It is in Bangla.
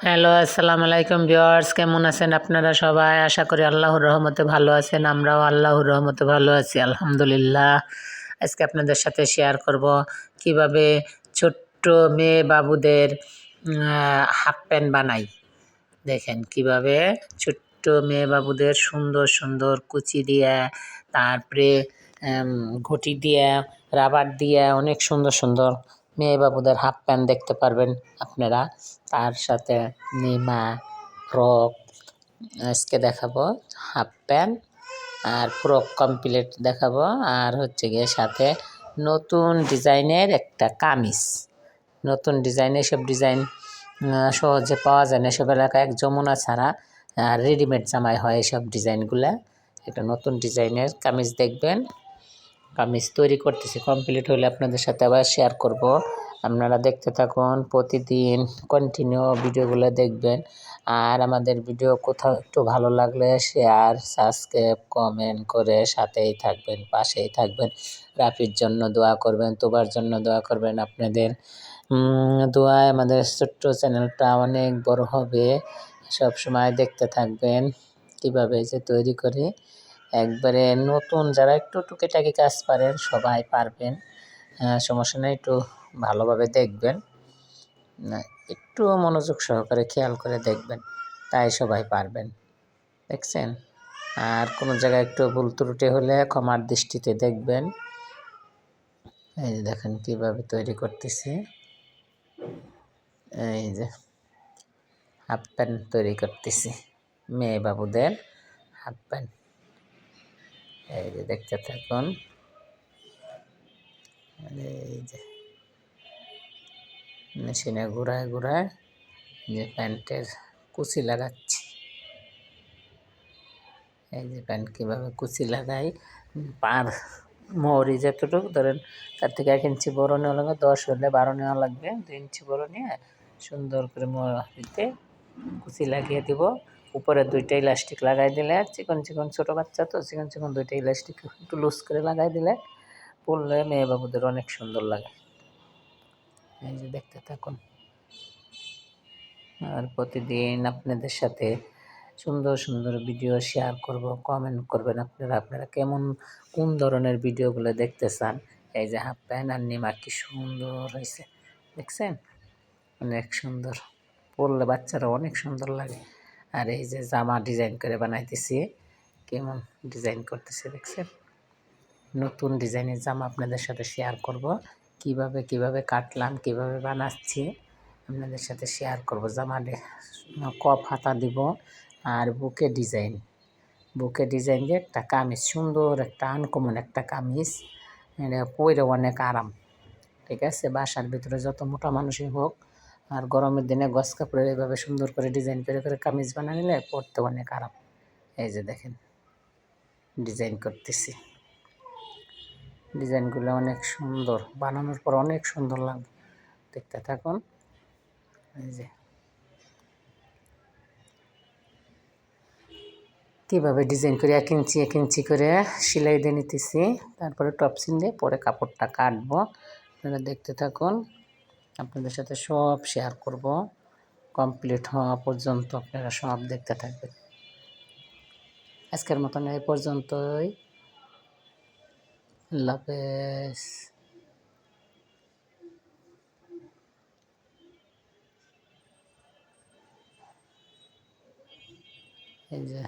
হ্যালো, আসসালামু আলাইকুম ভিউয়ার্স, কেমন আছেন আপনারা সবাই? আশা করি আল্লাহর রহমতে ভালো আছেন। আমরাও আল্লাহর রহমতে ভালো আছি আলহামদুলিল্লাহ। আজকে আপনাদের সাথে শেয়ার করব কিভাবে ছোট্ট মেয়ে বাবুদের হাফ প্যান্ট বানাই। দেখেন কিভাবে ছোট্ট মেয়ে বাবুদের সুন্দর সুন্দর কুচি দিয়ে, তারপরে ঘটি দিয়ে, রাবার দিয়ে অনেক সুন্দর সুন্দর মেয়ে বাবুদের হাফ প্যান্ট দেখতে পারবেন আপনারা। তার সাথে নিমা, ফ্রক আজকে দেখাবো, হাফ প্যান্ট আর ফ্রক কমপ্লিট দেখাবো, আর হচ্ছে গিয়ে সাথে নতুন ডিজাইনের একটা কামিজ। নতুন ডিজাইন, এসব ডিজাইন সহজে পাওয়া যায় না এসব এলাকায়, যমুনা ছাড়া রেডিমেড জামাই হয় এসব ডিজাইনগুলা। একটা নতুন ডিজাইনের কামিজ দেখবেন। কামিজ তৈরি করতেছি, কমপ্লিট হলে আপনাদের সাথে আবার শেয়ার করব। আপনারা দেখতে থাকুন, প্রতিদিন কন্টিনিউ ভিডিওগুলো দেখবেন। আর আমাদের ভিডিও কোথাও একটু ভালো লাগলে শেয়ার, সাবস্ক্রাইব, কমেন্ট করে সাথেই থাকবেন, পাশেই থাকবেন। রাফির জন্য দোয়া করবেন, তোবার জন্য দোয়া করবেন। আপনাদের দোয়ায় আমাদের ছোট্ট চ্যানেলটা অনেক বড় হবে। সব সময় দেখতে থাকবেন কীভাবে যে তৈরি করি। একবারে নতুন যারা একটু টুকিটাকি কাজ পারেন সবাই পারবেন, সমস্যা নেই। একটু ভালোভাবে দেখবেন, একটু মনোযোগ সহকারে খেয়াল করে দেখবেন, তাই সবাই পারবেন। দেখছেন? আর কোনো জায়গায় একটু ভুল ত্রুটি হলে ক্ষমার দৃষ্টিতে দেখবেন। এই যে দেখেন কীভাবে তৈরি করতেছি। এই যে হাফ প্যান্ট তৈরি করতেছি, মেয়ে বাবুদের হাফ প্যান্ট। এই যে দেখতে থাকুন। এই যে মেশিনে ঘুরায় ঘুরায় যে প্যান্টের কুচি লাগাচ্ছি। এই যে প্যান্ট কীভাবে কুচি লাগাই, পার মহরি যতটুকু ধরেন তার থেকে 1 ইঞ্চি বড় নেওয়া লাগবে, 10 হলে 12 নেওয়া লাগবে। 2 ইঞ্চি বড় নিয়ে সুন্দর করে মহরিতে কুচি লাগিয়ে দিব। উপরে 2টা ইলাস্টিক লাগাই দিলে, চিকন চিকন ছোটো বাচ্চা তো, চিকন চিকন 2টা ইলাস্টিক একটু লুজ করে লাগাই দিলে পরলে মেয়ে বাবুদের অনেক সুন্দর লাগে। এই যে দেখতে থাকুন। আর প্রতিদিন আপনাদের সাথে সুন্দর সুন্দর ভিডিও শেয়ার করব, কমেন্ট করবেন আপনারা কোন ধরনের ভিডিওগুলো দেখতে চান। এই যে হাফ প্যান্ট আর নিমা কি সুন্দর হয়েছে, দেখছেন? অনেক সুন্দর, পরলে বাচ্চারা অনেক সুন্দর লাগে। আর এই যে জামা ডিজাইন করে বানাইতেছি, কেমন ডিজাইন করতেছে দেখছেন? নতুন ডিজাইনের জামা আপনাদের সাথে শেয়ার করব, কিভাবে কাটলাম, কিভাবে বানাচ্ছি আপনাদের সাথে শেয়ার করব। জামা কপ হাতা দিব, আর বুকে ডিজাইন দিয়ে একটা কামিজ, সুন্দর একটা আনকমন একটা কামিজ। এটা পরে অনেক আরাম, ঠিক আছে? বাসার ভিতরে যত মোটা মানুষই হোক, আর গরমের দিনে গস কাপড়ের এইভাবে সুন্দর করে ডিজাইন করে করে কামিজ বানিয়ে নিলে পরতে অনেক আরাম। এই যে দেখেন ডিজাইন করতেছি, ডিজাইনগুলো অনেক সুন্দর, বানানোর পর অনেক সুন্দর লাগবে, দেখতে থাকুন। এই যে কীভাবে ডিজাইন করে 1 ইঞ্চি করে সেলাই দিয়ে নিতেছি, তারপরে টপসিন দিয়ে পরে কাপড়টা কাটবো। আপনারা দেখতে থাকুন, আপনাদের সাথে সব শেয়ার করব, কমপ্লিট হওয়া পর্যন্ত আপনারা সব দেখতে থাকবেন। আজকের মতন এই পর্যন্তই, আল্লাহ হাফেজ। এই যে